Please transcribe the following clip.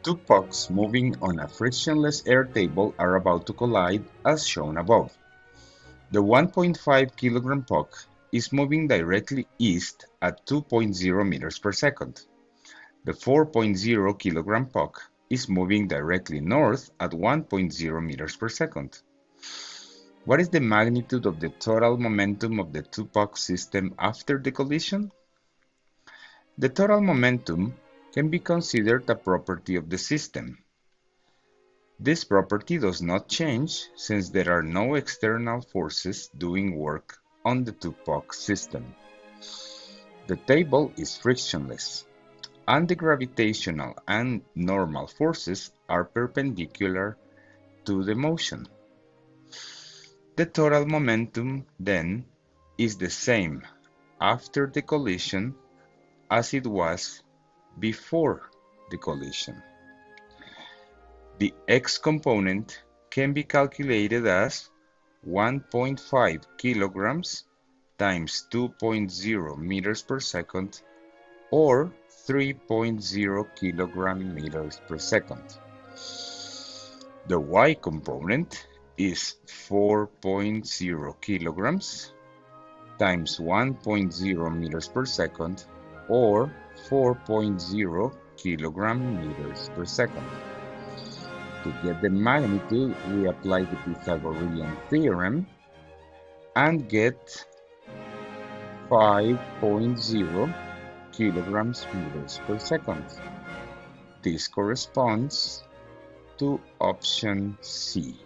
Two pucks moving on a frictionless air table are about to collide as shown above. The 1.5 kilogram puck is moving directly east at 2.0 meters per second. The 4.0 kilogram puck is moving directly north at 1.0 meters per second. What is the magnitude of the total momentum of the two puck system after the collision? The total momentum can be considered a property of the system. This property does not change since there are no external forces doing work on the two-puck system. The table is frictionless, and the gravitational and normal forces are perpendicular to the motion. The total momentum, then, is the same after the collision as it was before the collision. The x component can be calculated as 1.5 kilograms times 2.0 meters per second or 3.0 kilogram meters per second. The y component is 4.0 kilograms times 1.0 meters per second or 4.0 kilogram meters per second. To get the magnitude, we apply the Pythagorean theorem and get 5.0 kilograms meters per second. This corresponds to option C.